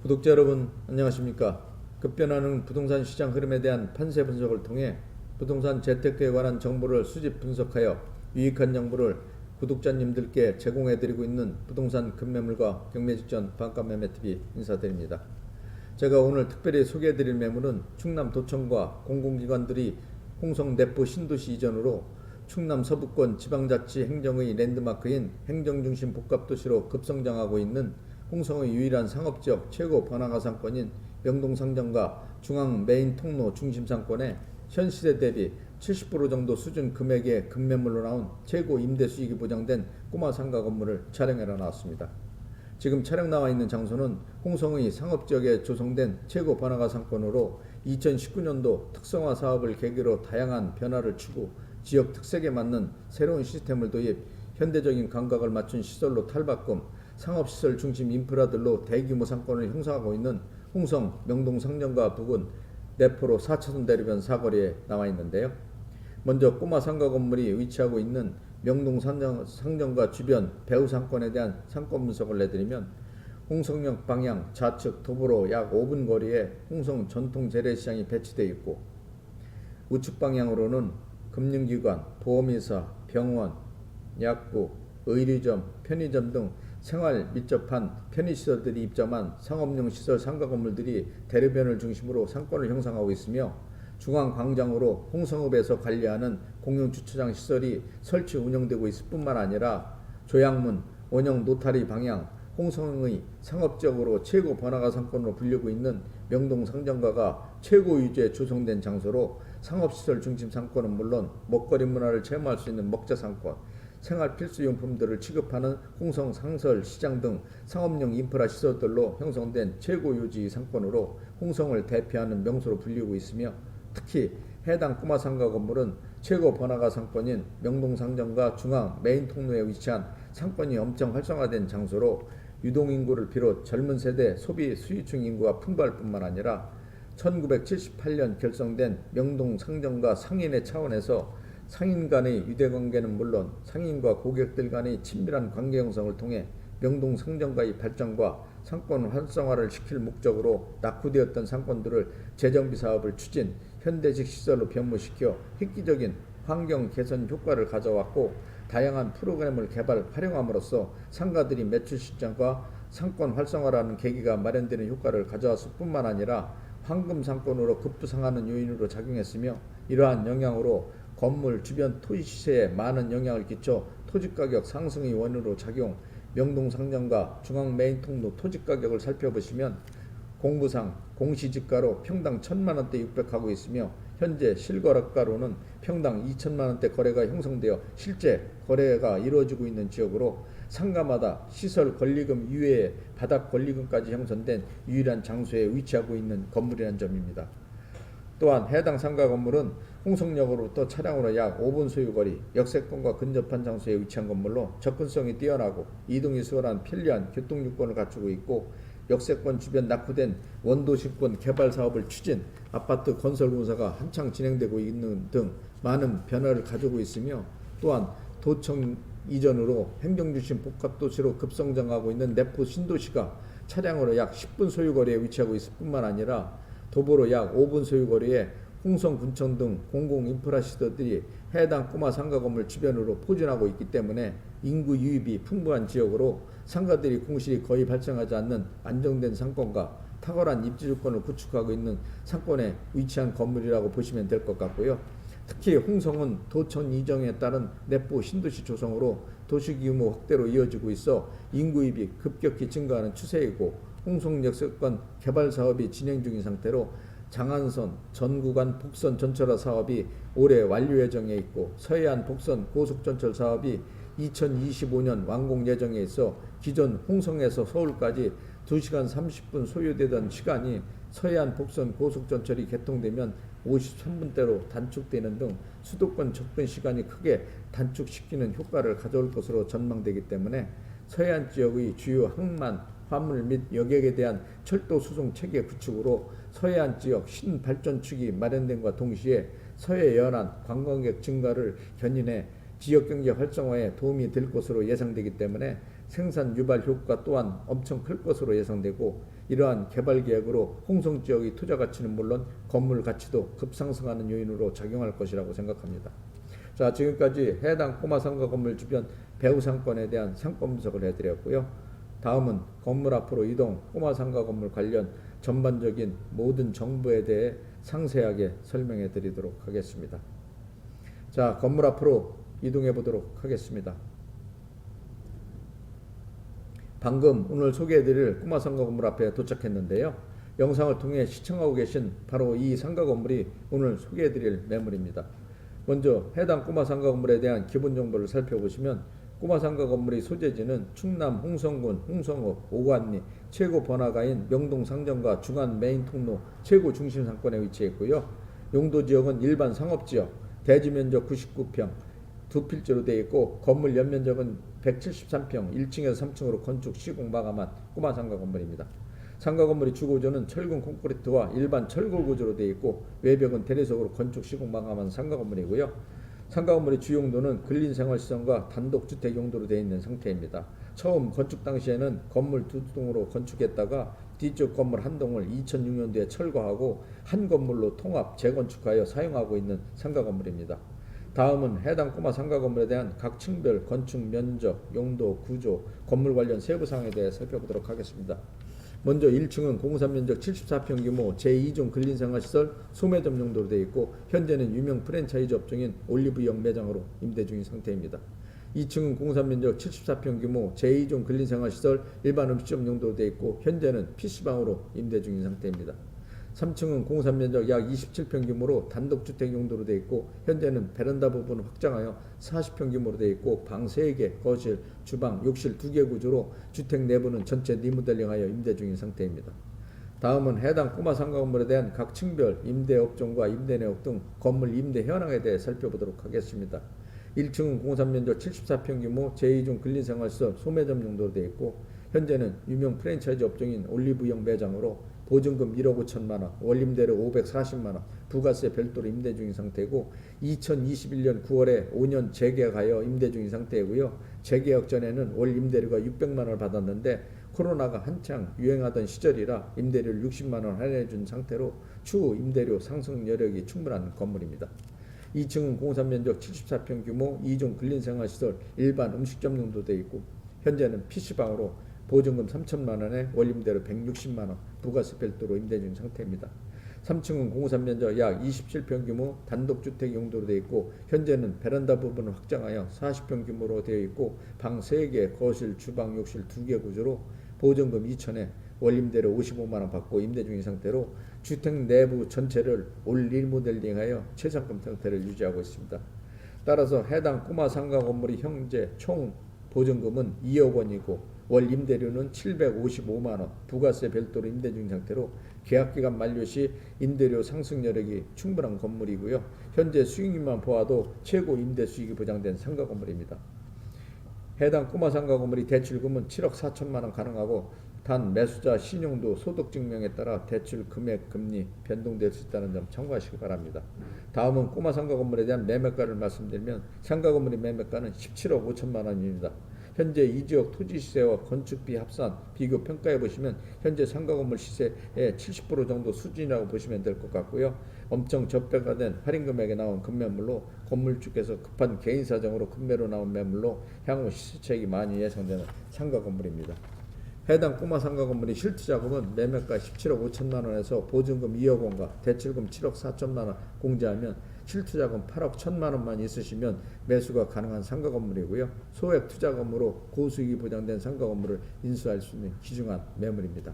구독자 여러분 안녕하십니까. 급변하는 부동산 시장 흐름에 대한 판세 분석을 통해 부동산 재테크에 관한 정보를 수집 분석하여 유익한 정보를 구독자님들께 제공해드리고 있는 부동산 급매물과 경매직전 반가매매TV 인사드립니다. 제가 오늘 특별히 소개해드릴 매물은 충남 도청과 공공기관들이 홍성 내포 신도시 이전으로 충남 서부권 지방자치 행정의 랜드마크인 행정중심 복합도시로 급성장하고 있는 홍성의 유일한 상업지역 최고 번화가 상권인 명동상정과 중앙 메인 통로 중심 상권에 현 시세 대비 70% 정도 수준 금액의 급매물로 나온 최고 임대 수익이 보장된 꼬마 상가 건물을 촬영하러 나왔습니다. 지금 촬영 나와 있는 장소는 홍성의 상업지역에 조성된 최고 번화가 상권으로 2019년도 특성화 사업을 계기로 다양한 변화를 추구, 지역 특색에 맞는 새로운 시스템을 도입, 현대적인 감각을 맞춘 시설로 탈바꿈, 상업시설 중심 인프라들로 대규모 상권을 형성하고 있는 홍성 명동상정가 부근 내포로 4차선 대로변 사거리에 나와 있는데요. 먼저 꼬마 상가 건물이 위치하고 있는 명동상정가 주변 배후 상권에 대한 상권 분석을 내드리면 홍성역 방향 좌측 도보로 약 5분 거리에 홍성 전통 재래시장이 배치되어 있고 우측 방향으로는 금융기관, 보험회사, 병원, 약국, 의류점, 편의점 등 생활 밀접한 편의시설들이 입점한 상업용 시설 상가 건물들이 대로변을 중심으로 상권을 형성하고 있으며 중앙광장으로 홍성읍에서 관리하는 공용주차장 시설이 설치 운영되고 있을 뿐만 아니라 조양문, 원형 노타리 방향, 홍성의 상업적으로 최고 번화가 상권으로 불리고 있는 명동상정가가 최고 위주에 조성된 장소로 상업시설 중심 상권은 물론 먹거리 문화를 체험할 수 있는 먹자상권, 생활 필수용품들을 취급하는 홍성 상설 시장 등 상업용 인프라 시설들로 형성된 최고 요지 상권으로 홍성을 대표하는 명소로 불리고 있으며 특히 해당 꼬마 상가 건물은 최고 번화가 상권인 명동상정가 중앙 메인 통로에 위치한 상권이 엄청 활성화된 장소로 유동인구를 비롯 젊은 세대 소비 수요층 인구가 풍부할 뿐만 아니라 1978년 결성된 명동상정가 상인의 차원에서 상인 간의 유대관계는 물론 상인과 고객들 간의 친밀한 관계 형성을 통해 명동상정가의 발전과 상권 활성화를 시킬 목적으로 낙후되었던 상권들을 재정비 사업을 추진, 현대식 시설로 변모시켜 획기적인 환경 개선 효과를 가져왔고 다양한 프로그램을 개발, 활용함으로써 상가들이 매출 실장과 상권 활성화라는 계기가 마련되는 효과를 가져왔을 뿐만 아니라 황금 상권으로 급부상하는 요인으로 작용했으며 이러한 영향으로 건물 주변 토지 시세에 많은 영향을 끼쳐 토지가격 상승의 원인으로 작용, 명동상정가 중앙 메인 통로 토지가격을 살펴보시면 공부상 공시지가로 평당 1,000만원대 육박하고 있으며 현재 실거래가로는 평당 2,000만원대 거래가 형성되어 실제 거래가 이루어지고 있는 지역으로 상가마다 시설 권리금 이외에 바닥 권리금까지 형성된 유일한 장소에 위치하고 있는 건물이라는 점입니다. 또한 해당 상가 건물은 홍성역으로부터 차량으로 약 5분 소요거리, 역세권과 근접한 장소에 위치한 건물로 접근성이 뛰어나고 이동이 수월한 편리한 교통요건을 갖추고 있고 역세권 주변 낙후된 원도시권 개발 사업을 추진, 아파트 건설 공사가 한창 진행되고 있는 등 많은 변화를 가지고 있으며 또한 도청 이전으로 행정중심 복합도시로 급성장하고 있는 내포 신도시가 차량으로 약 10분 소요거리에 위치하고 있을 뿐만 아니라 도보로 약 5분 소요거리에 홍성군청 등 공공인프라 시설들이 해당 꼬마 상가 건물 주변으로 포진하고 있기 때문에 인구 유입이 풍부한 지역으로 상가들이 공실이 거의 발생하지 않는 안정된 상권과 탁월한 입지조건을 구축하고 있는 상권에 위치한 건물이라고 보시면 될 것 같고요. 특히 홍성은 도청 이전에 따른 내포 신도시 조성으로 도시 규모 확대로 이어지고 있어 인구 유입이 급격히 증가하는 추세이고 홍성 역세권 개발 사업이 진행 중인 상태로 장안선 전구간 복선 전철화 사업이 올해 완료 예정에 있고 서해안 복선 고속전철 사업이 2025년 완공 예정에 있어 기존 홍성에서 서울까지 2시간 30분 소요되던 시간이 서해안 복선 고속전철이 개통되면 53분대로 단축되는 등 수도권 접근 시간이 크게 단축시키는 효과를 가져올 것으로 전망되기 때문에 서해안 지역의 주요 항만, 화물 및 여객에 대한 철도 수송 체계 구축으로 서해안 지역 신발전축이 마련됨과 동시에 서해 연안 관광객 증가를 견인해 지역경제 활성화에 도움이 될 것으로 예상되기 때문에 생산 유발 효과 또한 엄청 클 것으로 예상되고, 이러한 개발 계획으로 홍성 지역의 투자 가치는 물론 건물 가치도 급상승하는 요인으로 작용할 것이라고 생각합니다. 자, 지금까지 해당 꼬마 상가 건물 주변 배후 상권에 대한 상권 분석을 해드렸고요. 다음은 건물 앞으로 이동 꼬마 상가 건물 관련 전반적인 모든 정보에 대해 상세하게 설명해 드리도록 하겠습니다. 자, 건물 앞으로 이동해 보도록 하겠습니다. 방금 오늘 소개해 드릴 꼬마 상가 건물 앞에 도착했는데요. 영상을 통해 시청하고 계신 바로 이 상가 건물이 오늘 소개해 드릴 매물입니다. 먼저 해당 꼬마 상가 건물에 대한 기본 정보를 살펴보시면, 꼬마 상가 건물의 소재지는 충남 홍성군 홍성읍 오관리 최고 번화가인 명동 상점과 중안 메인 통로 최고 중심 상권에 위치해 있고요. 용도 지역은 일반 상업지역, 대지 면적 99평, 두 필지로 되어 있고, 건물 연면적은 173평, 1층에서 3층으로 건축 시공 마감한 꼬마 상가 건물입니다. 상가 건물의 주구조는 철근 콘크리트와 일반 철골 구조로 되어 있고, 외벽은 대리석으로 건축 시공 마감한 상가 건물이고요. 상가 건물의 주 용도는 근린생활시설과 단독주택 용도로 되어 있는 상태입니다. 처음 건축 당시에는 건물 두 동으로 건축했다가 뒤쪽 건물 한 동을 2006년도에 철거하고 한 건물로 통합 재건축하여 사용하고 있는 상가 건물입니다. 다음은 해당 꼬마 상가 건물에 대한 각 층별 건축 면적, 용도, 구조, 건물 관련 세부 사항에 대해 살펴보도록 하겠습니다. 먼저 1층은 공사 면적 74평 규모 제2종 근린생활시설 소매점 용도로 되어 있고, 현재는 유명 프랜차이즈 업종인 올리브영 매장으로 임대 중인 상태입니다. 2층은 공사 면적 74평 규모 제2종 근린생활시설 일반 음식점 용도로 되어 있고, 현재는 PC방으로 임대 중인 상태입니다. 3층은 공사 면적 약 27평 규모로 단독주택 용도로 되어 있고, 현재는 베란다 부분을 확장하여 40평 규모로 되어 있고, 방 3개, 거실, 주방, 욕실 2개 구조로 주택 내부는 전체 리모델링하여 임대 중인 상태입니다. 다음은 해당 꼬마 상가 건물에 대한 각 층별 임대 업종과 임대 내역 등 건물 임대 현황에 대해 살펴보도록 하겠습니다. 1층은 공사 면적 74평 규모 제2종 근린생활시설 소매점 용도로 되어 있고, 현재는 유명 프랜차이즈 업종인 올리브영 매장으로 보증금 1억 5천만 원, 월임대료 540만 원, 부가세 별도로 임대 중인 상태고, 2021년 9월에 5년 재계약하여 임대 중인 상태이고요. 재계약 전에는 월 임대료가 600만 원을 받았는데 코로나가 한창 유행하던 시절이라 임대료를 60만 원 할인해 준 상태로 추후 임대료 상승 여력이 충분한 건물입니다. 2층은 공사 면적 74평 규모 2종 근린생활시설 일반 음식점 용도 되어 있고, 현재는 PC방으로 보증금 3천만 원에 월임대료 160만 원, 부가세 별도로 임대 중인 상태입니다. 3층은 공사 면적 약 27평 규모 단독주택 용도로 되어 있고, 현재는 베란다 부분을 확장하여 40평 규모로 되어 있고, 방 3개, 거실, 주방, 욕실 2개 구조로 보증금 2천에 월임대료 55만 원 받고 임대 중인 상태로 주택 내부 전체를 올 리모델링하여 최상급 상태를 유지하고 있습니다. 따라서 해당 꼬마 상가 건물의 현재 총 보증금은 2억 원이고 월 임대료는 755만 원, 부가세 별도로 임대 중인 상태로 계약기간 만료 시 임대료 상승 여력이 충분한 건물이고요. 현재 수익률만 보아도 최고 임대 수익이 보장된 상가 건물입니다. 해당 꼬마 상가 건물이 대출금은 7억 4천만 원 가능하고, 단 매수자 신용도 소득 증명에 따라 대출 금액, 금리 변동될 수 있다는 점 참고하시기 바랍니다. 다음은 꼬마 상가 건물에 대한 매매가를 말씀드리면, 상가 건물의 매매가는 17억 5천만 원입니다. 현재 이 지역 토지 시세와 건축비 합산 비교 평가해 보시면 현재 상가 건물 시세의 70% 정도 수준이라고 보시면 될 것 같고요. 엄청 저가가 된 할인 금액에 나온 급매물로 건물주께서 급한 개인 사정으로 급매로 나온 매물로 향후 시세 차익이 많이 예상되는 상가 건물입니다. 해당 꼬마 상가 건물의 실투자금은 매매가 17억 5천만 원에서 보증금 2억 원과 대출금 7억 4천만 원 공제하면 실투자금 8억 1천만 원만 있으시면 매수가 가능한 상가 건물이고요. 소액 투자금으로 고수익이 보장된 상가 건물을 인수할 수 있는 귀중한 매물입니다.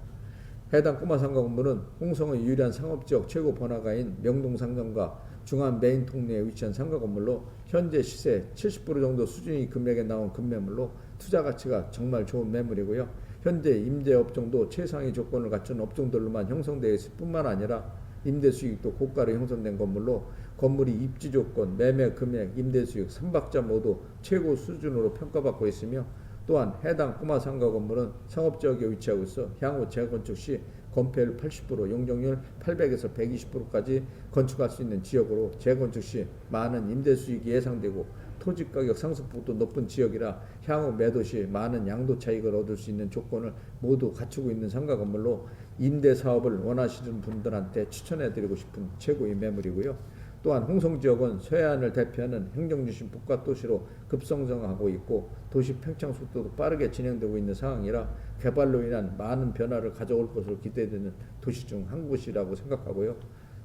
해당 꼬마 상가 건물은 홍성의 유일한 상업지역 최고 번화가인 명동 상점과 중안 메인 통로에 위치한 상가 건물로 현재 시세 70% 정도 수준의 금액에 나온 급매물로 투자 가치가 정말 좋은 매물이고요. 현재 임대업종도 최상위 조건을 갖춘 업종들로만 형성되어 있을 뿐만 아니라 임대 수익도 고가로 형성된 건물로 건물이 입지 조건, 매매 금액, 임대 수익 3박자 모두 최고 수준으로 평가받고 있으며 또한 해당 꼬마 상가 건물은 상업지역에 위치하고 있어 향후 재건축 시 건폐율 80%, 용적률 800에서 120%까지 건축할 수 있는 지역으로 재건축 시 많은 임대 수익이 예상되고 토지 가격 상승폭도 높은 지역이라 향후 매도 시 많은 양도 차익을 얻을 수 있는 조건을 모두 갖추고 있는 상가 건물로 임대 사업을 원하시는 분들한테 추천해드리고 싶은 최고의 매물이고요. 또한 홍성 지역은 서해안을 대표하는 행정중심 복합도시로 급성장하고 있고 도시 팽창 속도도 빠르게 진행되고 있는 상황이라 개발로 인한 많은 변화를 가져올 것으로 기대되는 도시 중 한 곳이라고 생각하고요.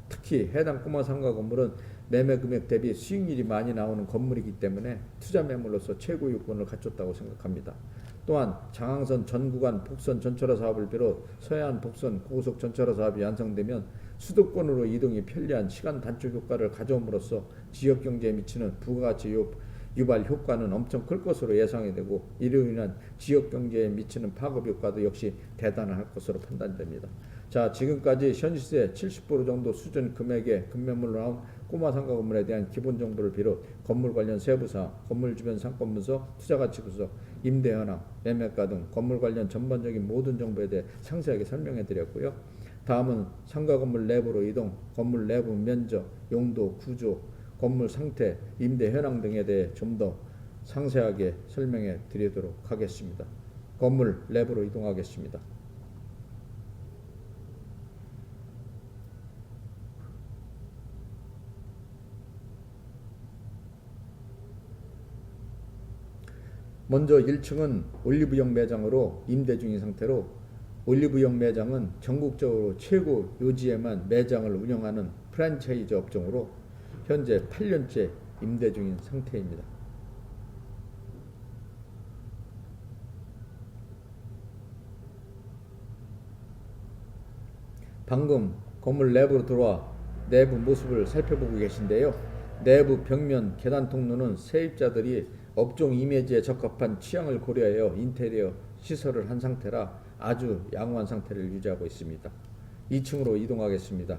특히 해당 꼬마 상가 건물은 매매 금액 대비 수익률이 많이 나오는 건물이기 때문에 투자 매물로서 최고의 요건을 갖췄다고 생각합니다. 또한 장항선 전 구간 복선 전철화 사업을 비롯 서해안 복선 고속 전철화 사업이 완성되면 수도권으로 이동이 편리한 시간 단축 효과를 가져옴으로써 지역 경제에 미치는 부가가치 유발 효과는 엄청 클 것으로 예상이 되고 이로 인한 지역 경제에 미치는 파급 효과도 역시 대단할 것으로 판단됩니다. 자, 지금까지 현 시세 70% 정도 수준 금액의 급매물로 나온 꼬마 상가 건물에 대한 기본 정보를 비롯 건물 관련 세부사항, 건물 주변 상권 분석, 투자가치 분석, 임대 현황, 매매가 등 건물 관련 전반적인 모든 정보에 대해 상세하게 설명해 드렸고요. 다음은 상가 건물 내부로 이동, 건물 내부 면적, 용도, 구조, 건물 상태, 임대 현황 등에 대해 좀 더 상세하게 설명해 드리도록 하겠습니다. 건물 내부로 이동하겠습니다. 먼저 1층은 올리브영 매장으로 임대 중인 상태로 올리브영 매장은 전국적으로 최고 요지에만 매장을 운영하는 프랜차이즈 업종으로 현재 8년째 임대 중인 상태입니다. 방금 건물 내부로 들어와 내부 모습을 살펴보고 계신데요. 내부 벽면 계단 통로는 세입자들이 업종 이미지에 적합한 취향을 고려하여 인테리어 시설을 한 상태라 아주 양호한 상태를 유지하고 있습니다. 2층으로 이동하겠습니다.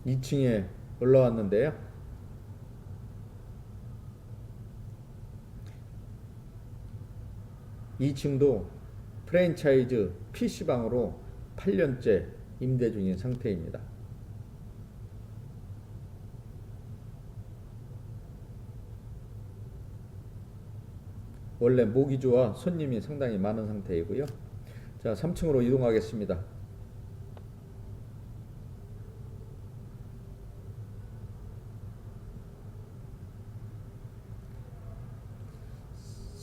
2층에 올라왔는데요. 2층도 프랜차이즈 PC방으로 8년째 임대 중인 상태입니다. 원래 모기주와 손님이 상당히 많은 상태이고요. 자, 3층으로 이동하겠습니다.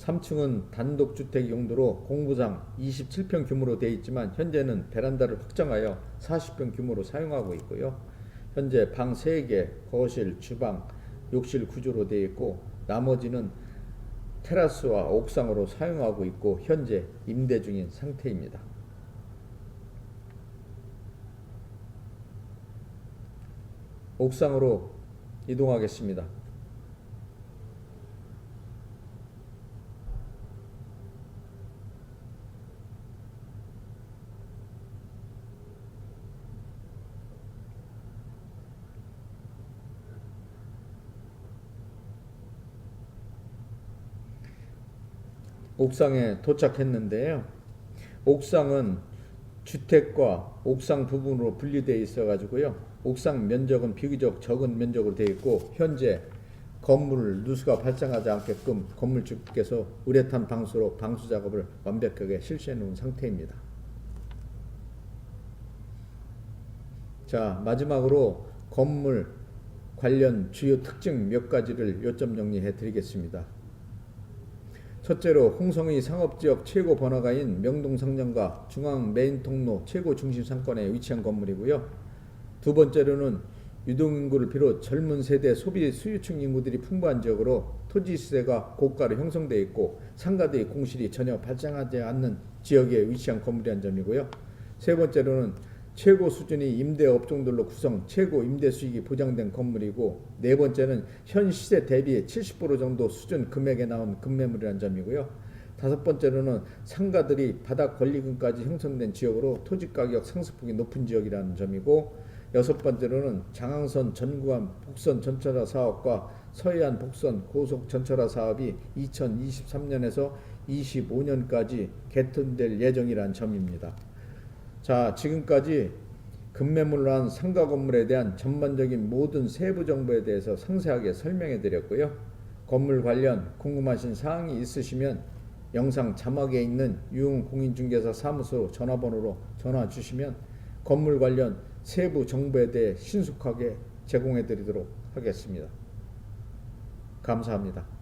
3층은 단독주택 용도로 공부장 27평 규모로 되어 있지만 현재는 베란다를 확장하여 40평 규모로 사용하고 있고요. 현재 방 3개, 거실, 주방, 욕실 구조로 되어 있고 나머지는 테라스와 옥상으로 사용하고 있고 현재 임대 중인 상태입니다. 옥상으로 이동하겠습니다. 옥상에 도착했는데요. 옥상은 주택과 옥상 부분으로 분리되어 있어 가지고요. 옥상 면적은 비교적 적은 면적으로 되어 있고 현재 건물 누수가 발생하지 않게끔 건물주께서 우레탄 방수로 방수 작업을 완벽하게 실시해 놓은 상태입니다. 자, 마지막으로 건물 관련 주요 특징 몇 가지를 요점 정리해 드리겠습니다. 첫째로 홍성의 상업지역 최고 번화가인 명동상점과 중앙 메인 통로 최고 중심 상권에 위치한 건물이고요. 두 번째로는 유동인구를 비롯 젊은 세대 소비 수요층 인구들이 풍부한 지역으로 토지 시세가 고가로 형성되어 있고 상가들의 공실이 전혀 발생하지 않는 지역에 위치한 건물이란 점이고요. 세 번째로는 최고 수준의 임대 업종들로 구성 최고 임대 수익이 보장된 건물이고 네 번째는 현 시세 대비 70% 정도 수준 금액에 나온 급매물이라는 점이고요. 다섯 번째로는 상가들이 바닥 권리금까지 형성된 지역으로 토지가격 상승폭이 높은 지역이라는 점이고, 여섯 번째로는 장항선 전구간 복선 전철화 사업과 서해안 복선 고속 전철화 사업이 2023년에서 25년까지 개통될 예정이라는 점입니다. 자, 지금까지 급매물로 한 상가 건물에 대한 전반적인 모든 세부 정보에 대해서 상세하게 설명해 드렸고요. 건물 관련 궁금하신 사항이 있으시면 영상 자막에 있는 유흥 공인중개사 사무소 전화번호로 전화 주시면 건물 관련 세부 정보에 대해 신속하게 제공해 드리도록 하겠습니다. 감사합니다.